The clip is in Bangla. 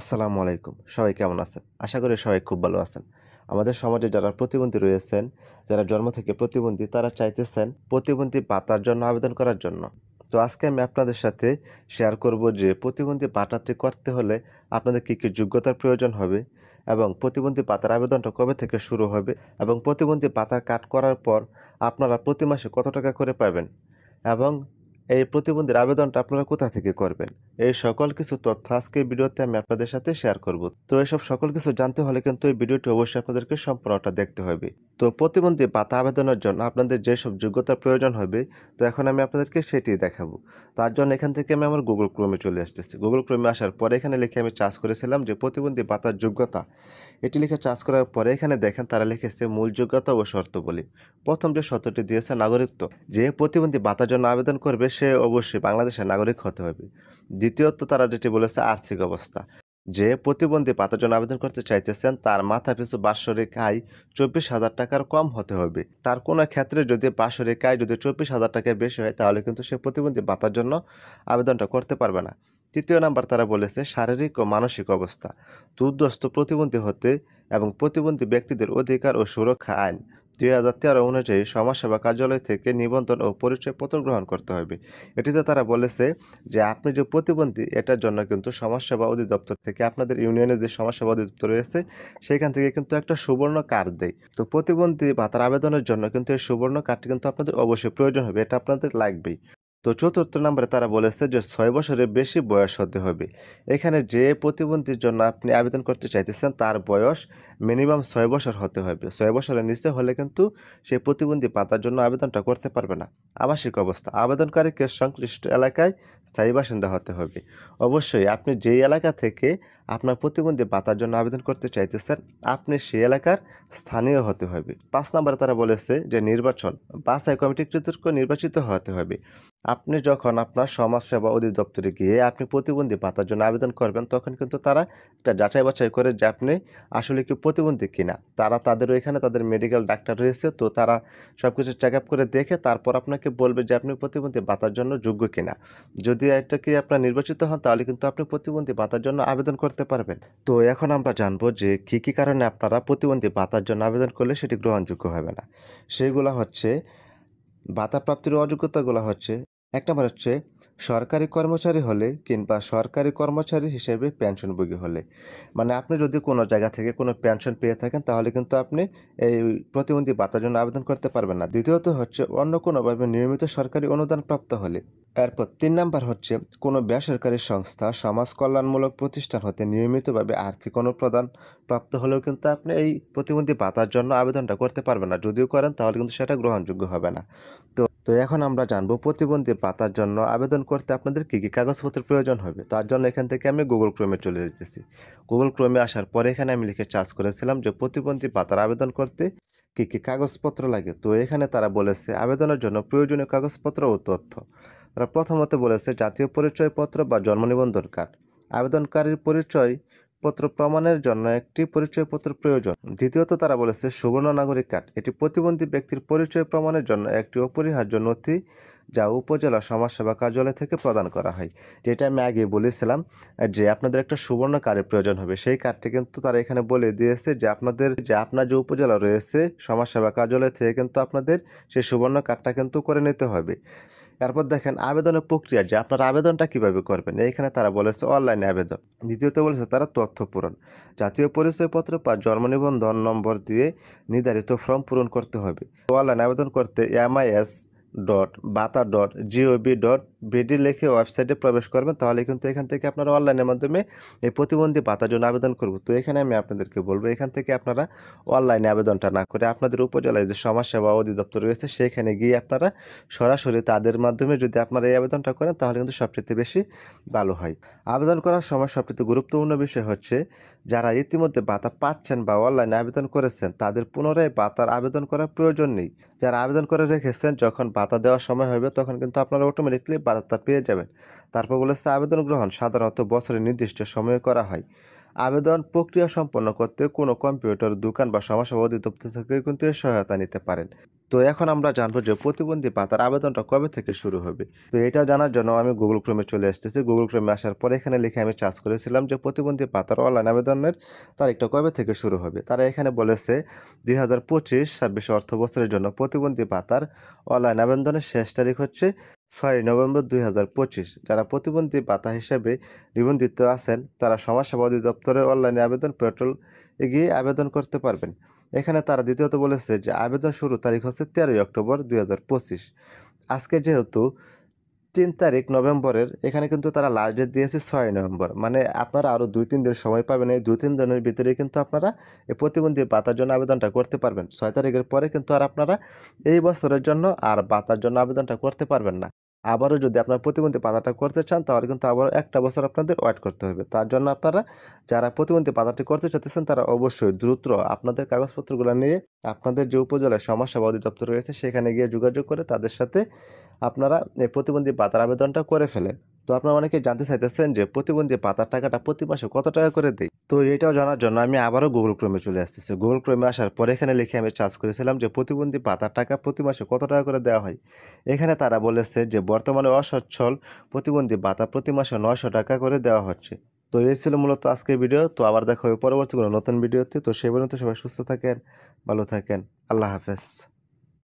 আসসালামু আলাইকুম। সবাই কেমন আছেন? আশা করি সবাই খুব ভালো আছেন। আমাদের সমাজে যারা প্রতিবন্ধী রয়েছেন, যারা জন্ম থেকে প্রতিবন্ধী, তারা চাইতেছেন প্রতিবন্ধী ভাতার জন্য আবেদন করার জন্য। তো আজকে আমি আপনাদের সাথে শেয়ার করব যে প্রতিবন্ধী ভাতাটি করতে হলে আপনাদের কী যোগ্যতার প্রয়োজন হবে এবং প্রতিবন্ধী ভাতার আবেদনটা কবে থেকে শুরু হবে এবং প্রতিবন্ধী ভাতার কার্ড করার পর আপনারা প্রতি মাসে কত টাকা করে পাবেন এবং এই প্রতিবন্ধীর আবেদনটা আপনারা কোথা থেকে করবেন? এই সকল কিছু তথ্য আজকের ভিডিওতে আমি আপনাদের সাথে শেয়ার করব। তো এসব সকল কিছু জানতে হলে কিন্তু এই ভিডিওটি অবশ্যই আপনাদেরকে সম্পূর্ণটা দেখতে হবে। তো প্রতিবন্ধী ভাতা আবেদনের জন্য আপনাদের যেসব যোগ্যতার প্রয়োজন হবে, তো এখন আমি আপনাদেরকে সেটিই দেখাবো। তার জন্য এখান থেকে আমি আমার Google Chrome-এ চলে আসতেছি। Google Chrome-এ আসার পরে এখানে লিখে আমি সার্চ করেছিলাম যে প্রতিবন্ধী ভাতার যোগ্যতা। এটি লিখে সার্চ করার পরে এখানে দেখেন তারা লিখেছে মূল যোগ্যতা ও শর্তাবলী। প্রথম যে শর্তটি দিয়েছে নাগরিকত্ব। যে প্রতিবন্ধী ভাতার জন্য আবেদন করবে সে অবশ্যই বাংলাদেশের নাগরিক হতে হবে। দ্বিতীয়ত তারা যেটি বলেছে আর্থিক অবস্থা। যে প্রতিবন্ধী ভাতার জন্য আবেদন করতে চাইতেছেন তার মাথাপিছু বাৎসরিক আয় 24,000 টাকার কম হতে হবে। তার কোনো ক্ষেত্রে যদি বাৎসরিক আয় যদি 24,000 টাকার বেশি হয় তাহলে কিন্তু সে প্রতিবন্ধী ভাতার জন্য আবেদনটা করতে পারবে না। তৃতীয় নাম্বার তারা বলেছে শারীরিক ও মানসিক অবস্থা। দুর্দস্ত প্রতিবন্ধী হতে এবং প্রতিবন্ধী ব্যক্তিদের অধিকার ও সুরক্ষা আইন 2013 অনুযায়ী সমাজসেবা কার্যালয় থেকে নিবন্ধন ও পরিচয়পত্র গ্রহণ করতে হবে। এটিতে তারা বলেছে যে আপনি যে প্রতিবন্ধী এটার জন্য কিন্তু সমাজসেবা অধিদপ্তর থেকে আপনাদের ইউনিয়নের যে সমাজসেবা অধিদপ্তর রয়েছে সেখান থেকে কিন্তু একটা সুবর্ণ কার্ড দেয়। তো প্রতিবন্ধী ভাতার আবেদনের জন্য কিন্তু এই সুবর্ণ কার্ডটি কিন্তু আপনাদের অবশ্যই প্রয়োজন হবে, এটা আপনাদের লাগবেই। তো চতুর্থ নম্বরে তারা বলেছে যে 6 বছরের বেশি বয়স হতে হবে। এখানে যে প্রতিবন্ধীর জন্য আপনি আবেদন করতে চাইতেছেন তার বয়স মিনিমাম 6 বছর হতে হবে। 6 বছরের নিচে হলে কিন্তু সেই প্রতিবন্ধী ভাতার জন্য আবেদনটা করতে পারবে না। আবাসিক অবস্থা। আবেদনকারীকে সংশ্লিষ্ট এলাকায় স্থায়ী বাসিন্দা হতে হবে। অবশ্যই আপনি যেই এলাকা থেকে আপনার প্রতিবন্ধী ভাতার জন্য আবেদন করতে চাইতেছেন, আপনি সেই এলাকার স্থানীয় হতে হবে। 5 নম্বরে তারা বলেছে যে নির্বাচন। বাছাই কমিটি কর্তৃক নির্বাচিত হতে হবে। আপনি যখন আপনার সমাজসেবা অধিদপ্তরে গিয়ে আপনি প্রতিবন্ধী ভাতার জন্য আবেদন করবেন, তখন কিন্তু তারা একটা যাচাই-বাছাই করে যে আপনি আসলে কি প্রতিবন্ধী কিনা। তারা তাদের ওইখানে তাদের মেডিকেল ডাক্তার রয়েছে, তো তারা সবকিছু চেক আপ করে দেখে তারপর আপনাকে বলবে যে আপনি প্রতিবন্ধী ভাতার জন্য যোগ্য কিনা। যদি এটা কি আপনার নির্বাচিত হন তাহলে কিন্তু আপনি প্রতিবন্ধী ভাতার জন্য আবেদন করতে পারবেন। তো এখন আমরা জানবো যে কি কারণে আপনারা প্রতিবন্ধী ভাতার জন্য আবেদন করলে সেটি গ্রহণযোগ্য হবে না। সেগুলা হচ্ছে ভাতা প্রাপ্তির অযোগ্যতাগুলো হচ্ছে, ১ নম্বর হচ্ছে সরকারি কর্মচারী হলে কিংবা সরকারি কর্মচারী হিসেবে পেনশনভোগী হলে। মানে আপনি যদি কোনো জায়গা থেকে কোনো পেনশন পেয়ে থাকেন তাহলে কিন্তু আপনি এই প্রতিবন্ধী ভাতার জন্য আবেদন করতে পারবেন না। দ্বিতীয়ত হচ্ছে অন্য কোনোভাবে নিয়মিত সরকারি অনুদান প্রাপ্ত হলে। এরপর ৩ নাম্বার হচ্ছে কোনো বেসরকারি সংস্থা, সমাজ কল্যাণমূলক প্রতিষ্ঠান হতে নিয়মিতভাবে আর্থিক অনুপ্রদান প্রাপ্ত হলেও কিন্তু আপনি এই প্রতিবন্ধী ভাতার জন্য আবেদনটা করতে পারবেন না। যদিও করেন তাহলে কিন্তু সেটা গ্রহণযোগ্য হবে না। তো এখন আমরা জানবো প্রতিবন্ধী ভাতার জন্য আবেদন করতে আপনাদের কি কাগজপত্রের প্রয়োজন হবে। তার জন্য এখান থেকে আমি Google Chrome-এ চলে যেতেছি। Google Chrome-এ আসার পরে এখানে আমি লিখে সার্চ করেছিলাম যে প্রতিবন্ধী ভাতার আবেদন করতে কি কাগজপত্র লাগে। তো এখানে তারা বলেছে আবেদনের জন্য প্রয়োজনীয় কাগজপত্র ও তথ্য। তারা প্রথমত বলেছে জাতীয় পরিচয়পত্র বা জন্ম নিবন্ধন কার্ড। আবেদনকারীর পরিচয়পত্র প্রমাণের জন্য একটি পরিচয়পত্র প্রয়োজন। দ্বিতীয়ত তারা বলেছে সুবর্ণ নাগরিক কার্ড। এটি প্রতিবন্ধী ব্যক্তির পরিচয় প্রমাণের জন্য একটি অপরিহার্য নথি যা উপজেলা সমাজসেবা কার্যালয় থেকে প্রদান করা হয়। যেটা আমি আগে বলেছিলাম যে আপনাদের একটা সুবর্ণ কার্ডের প্রয়োজন হবে। সেই কার্ডটি কিন্তু তারা এখানে বলে দিয়েছে যে আপনার যে উপজেলা রয়েছে সমাজসেবা কার্যালয় থেকে কিন্তু আপনাদের সেই সুবর্ণ কার্ডটা কিন্তু করে নিতে হবে। এরপর দেখেন আবেদনের প্রক্রিয়া যে আপনারা আবেদনটা কিভাবে করবেন। এইখানে তারা বলেছে অনলাইনে আবেদন। দ্বিতীয়ত বলেছে তারা তথ্য পূরণ। জাতীয় পরিচয়পত্র বা জন্ম নিবন্ধন নম্বর দিয়ে নির্ধারিত ফর্ম পূরণ করতে হবে। অনলাইনে আবেদন করতে mis.bata.gov.bd লিখে ওয়েবসাইটে প্রবেশ করবেন, তাহলে কিন্তু এখান থেকে আপনারা অনলাইনের মাধ্যমে এই প্রতিবন্ধী ভাতার জন্য আবেদন করব। তো এখানে আমি আপনাদেরকে বলবো এখান থেকে আপনারা অনলাইনে আবেদনটা না করে আপনাদের উপজেলায় যে সমাজসেবা অধিদপ্তর রয়েছে সেখানে গিয়ে আপনারা সরাসরি তাদের মাধ্যমে যদি আপনারা এই আবেদনটা করেন তাহলে কিন্তু সবচেয়ে বেশি ভালো হয়। আবেদন করার সময় সবচেয়ে গুরুত্বপূর্ণ বিষয় হচ্ছে যারা ইতিমধ্যে ভাতা পাচ্ছেন বা অনলাইনে আবেদন করেছেন তাদের পুনরায় ভাতার আবেদন করার প্রয়োজন নেই। যারা আবেদন করে রেখেছেন যখন ভাতা দেওয়ার সময় হবে তখন কিন্তু আপনারা অটোমেটিকলি ভাতা পেয়ে যাবেন। তারপর বলেছে আবেদন গ্রহণ সাধারণত বছরের নির্দিষ্ট সময়ে করা হয়। আবেদন প্রক্রিয়া সম্পন্ন করতে কোনো কম্পিউটার দোকান বা সমাজসেবা অধিদপ্তর থেকে কিন্তু এর সহায়তা নিতে পারেন। তো এখন আমরা জানবো যে প্রতিবন্ধী ভাতার আবেদনটা কবে থেকে শুরু হবে। তো এটা জানার জন্য আমি গুগল ক্রোমে চলে আসতেছি। গুগল ক্রোমে আসার পরে এখানে লিখে আমি সার্চ করেছিলাম যে প্রতিবন্ধী ভাতার অনলাইন আবেদনের তারিখটা কবে থেকে শুরু হবে। তারা এখানে বলেছে 2025-26 অর্থবছরের জন্য প্রতিবন্ধী ভাতার অনলাইন আবেদনের শেষ তারিখ হচ্ছে 6 নভেম্বর 2025। যারা প্রতিবন্ধী ভাতা হিসেবে নিবন্ধিত আছেন তারা সমাজসেবা অধিদপ্তরে অনলাইনে আবেদন পোর্টাল গিয়ে আবেদন করতে পারবেন। এখানে তারা দ্বিতীয়ত বলেছে যে আবেদন শুরুর তারিখ হচ্ছে 13 অক্টোবর 2025। আজকে যেহেতু 3 তারিখ নভেম্বরের, এখানে কিন্তু তারা লাস্ট ডেট দিয়েছে 6 নভেম্বর। মানে আপনারা আরও 2-3 দিন সময় পাবেন। এই 2-3 দিনের ভিতরে কিন্তু আপনারা এই প্রতিবন্ধী ভাতার জন্য আবেদনটা করতে পারবেন। 6 তারিখের পরে কিন্তু আর আপনারা এই বছরের জন্য আর ভাতার জন্য আবেদনটা করতে পারবেন না। আবারও যদি আপনার প্রতিবন্ধী ভাতাটা করতে চান তাহলে কিন্তু আবারও 1টা বছর আপনাদের ওয়েট করতে হবে। তার জন্য আপনারা যারা প্রতিবন্ধী ভাতাটি করতে চাইতেছেন তারা অবশ্যই দ্রুত আপনাদের কাগজপত্রগুলো নিয়ে আপনাদের যে উপজেলায় সমাজসেবা অধিদপ্তর রয়েছে সেখানে গিয়ে যোগাযোগ করে তাদের সাথে আপনারা এই প্রতিবন্ধী ভাতার আবেদনটা করে ফেলেন। তো আপনারা অনেকেই জানতে চাইতেছেন যে প্রতিবন্ধী ভাতার টাকাটা প্রতি মাসে কত টাকা করে দেয়? তো এটাও জানার জন্য আমি আবারও গুগল ক্রোমে চলে আসতেছি। গুগল ক্রোমে আসার পরে এখানে লিখে আমি সার্চ করেছিলাম যে প্রতিবন্ধী ভাতার টাকা প্রতি মাসে কত টাকা করে দেওয়া হয়। এখানে তারা বলেছে যে বর্তমানে অসচ্ছল প্রতিবন্ধী ভাতা প্রতি মাসে 900 টাকা করে দেওয়া হচ্ছে। তো এই ছিল মূলত আজকের ভিডিও। তো আবার দেখা হবে পরবর্তী কোনো নতুন ভিডিওতে। তো সেই পর্যন্ত সবাই সুস্থ থাকেন, ভালো থাকেন। আল্লাহ হাফেজ।